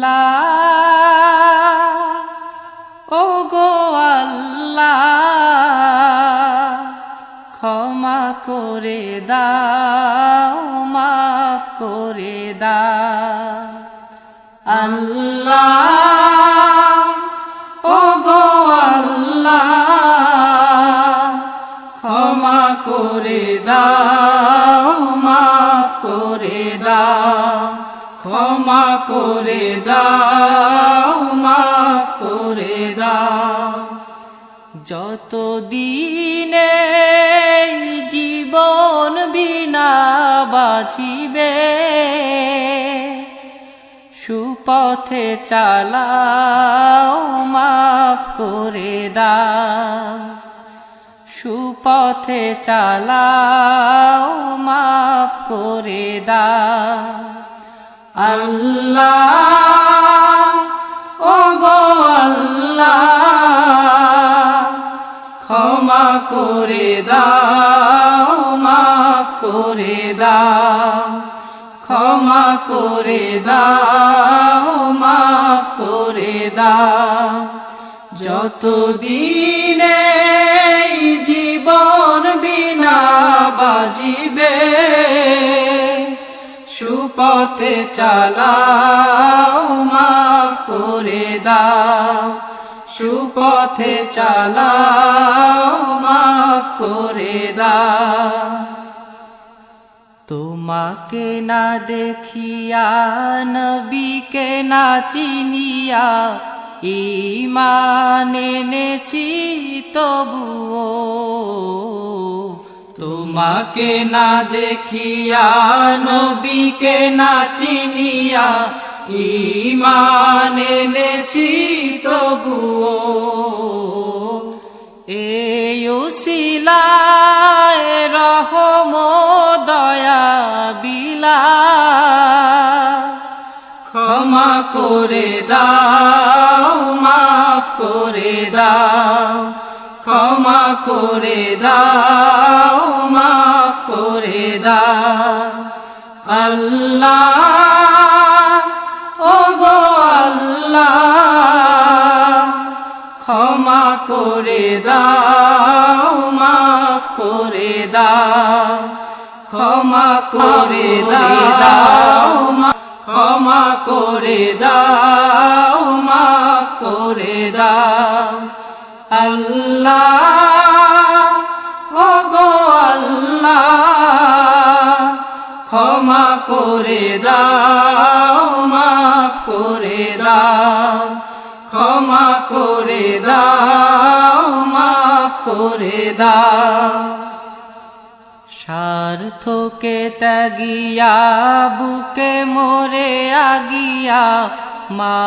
আল্লাহ ও গো আল্লাহ ক্ষমা করে দাও মাফ করে দাও আল্লাহ ও গো আল্লাহ ক্ষমা করে দাও মাফ করে দাও ক্ষমা করে দাও মাফ করে দাও যত দিনে জীবন বিনা বাঁচিবে সুপথে চালাও মাফ করে দাও সুপথে চালাও মাফ করে দাও আল্লাহ ও গো আল্লাহ ক্ষমা করে দাও মাফ করে দাও ক্ষমা করে দাও মাফ করে দাও যত দিনে জীবন বিনা বাজিবে সুপথে চালাও মাফ করে দাও সুপথে চালাও মাফ করে দাও তোমাকে না দেখিয়া নবীকে না চিনিয়া ঈমান এনেছি তবুও তোমাকে না দেখিয়া নবীকে না চিনিয়া ঈমান এনেছি তবুও এই উসিলায় রহম দয়া বিলা ক্ষমা করে দাও মাফ করে দাও ক্ষমা করে দাও মাফ করে দাও আল্লাহ ও গো আল্লাহ ক্ষমা করে দাও মাফ করে দাও ক্ষমা করে দাও ক্ষমা করে দাও মাফ করে দাও আল্লাহ ও গো আল্লাহ ক্ষমা করে দাও মাফ করে দাও ক্ষমা করে দাও মাফ করে দাও স্বার্থকে ত্যাগিয়া বুকে মরে আগিয়া মা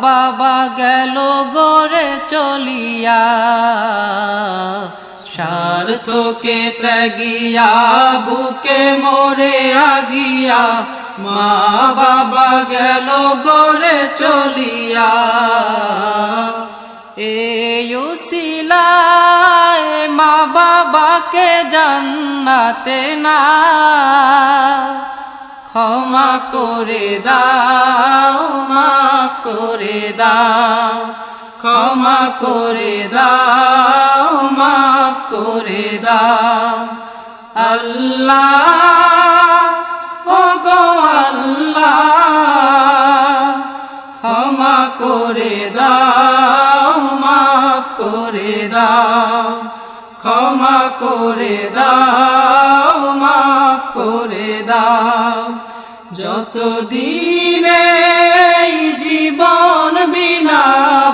বাবা গেল গড়ে চলিয়া স্বার্থকে ত্যাগিয়া বুকে মরে আগিয়া মা বাবা গেল গড়ে চলিয়া এই উসিলায় মা বাবাকে জান্নাতে না ক্ষমা করে দাও মাফ করে দাও ক্ষমা করে দাও মাফ করে দাও আল্লাহ ও গো আল্লাহ ক্ষমা করে দাও মাফ করে দাও ক্ষমা করে দাও মাফ করে দাও যত দিনে জীবন বিনা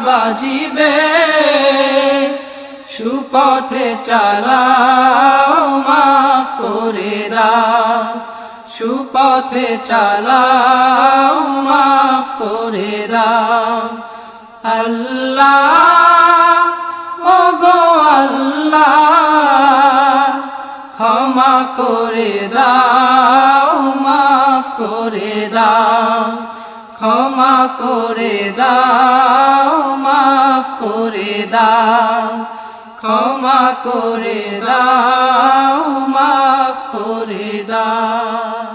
বাজিবে সুপথে চালাও মাফ করে দাও সুপথে চালাও মাফ করে দাও আল্লাহ ও গো আল্লাহ ক্ষমা করে দাও মাফ করে দাও ক্ষমা করে দাও মাফ করে দাও ক্ষমা করে দাও মাফ করে দাও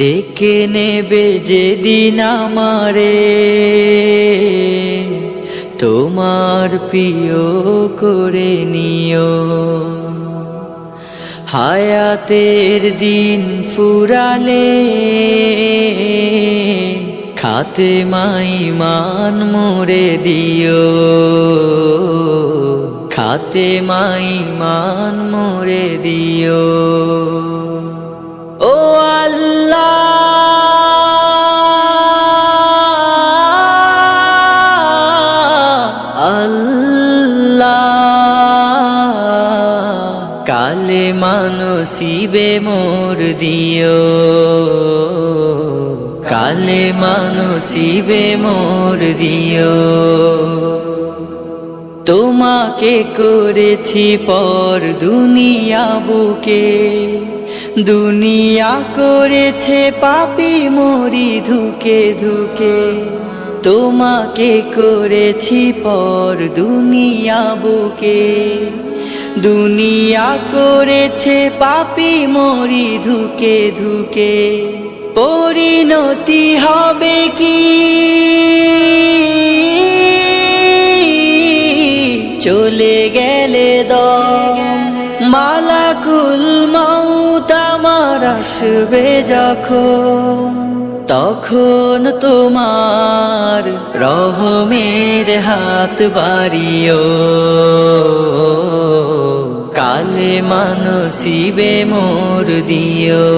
ডেকে নেবে যেদিন আমারে তোমার প্রিয় করে নিও। হায়াতের দিন ফুরালে খাতেমাই মান মোরে দিও, খাতেমাই মান মোরে দিও। ও আল্লাহ কালেমা নসিবে মোর দিও, কালেমা নসিবে মোর দিও। তোমাকে করেছি পর দুনিয়া বুকে, দুনিয়া করেছে পাপী মরি ধুকে ধুকে। তোমাকে করেছি পর দুনিয়া বুকে, দুনিয়া করেছে পাপী মরি ধুকে ধুকে। পরিণতি হবে কি চলে গেলে দম, মালাকুল মউত আমার আসবে যখন, তখন তোমার রহমের হাত বাড়িও। কালেমা নসিবে মোর দিও,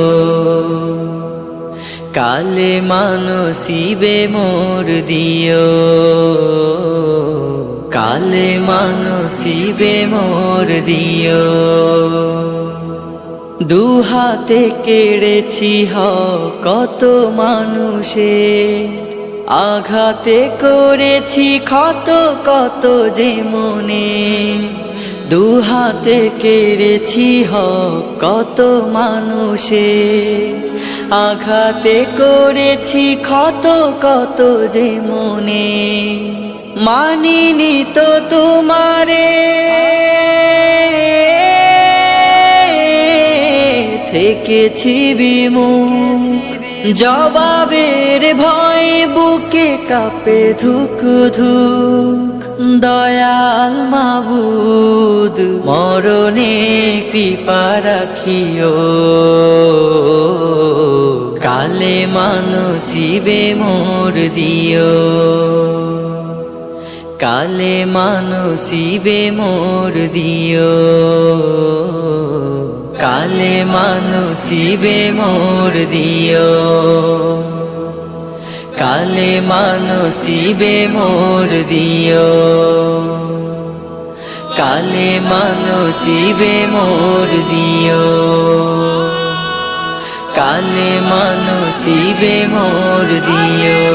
কালেমা নসিবে মোর দিও, কালেমা নসিবে মোর দিও। দুহাতে কেড়েছি কত মানুষের, আঘাতে করেছি ক্ষত কত যে মনে। দুহাতে কেড়েছি কত মানুষের, আঘাতে করেছি ক্ষত কত যে মনে। মানিনি তো তোমারে থেকেছি বিমুখ, জবাবের ভয় বুকে কাঁপে ধুক ধুক। দয়াল মাবুদ মরণে কৃপা রাখিও, কালেমা নসিবে মোর দিও, কালেমা নসিবে মোর দিও, কালেমা নসিবে মোর দিও, কালেমা নসিবে মোর দিও, কালেমা নসিবে মোর দিও, কালেমা নসিবে মোর দিও।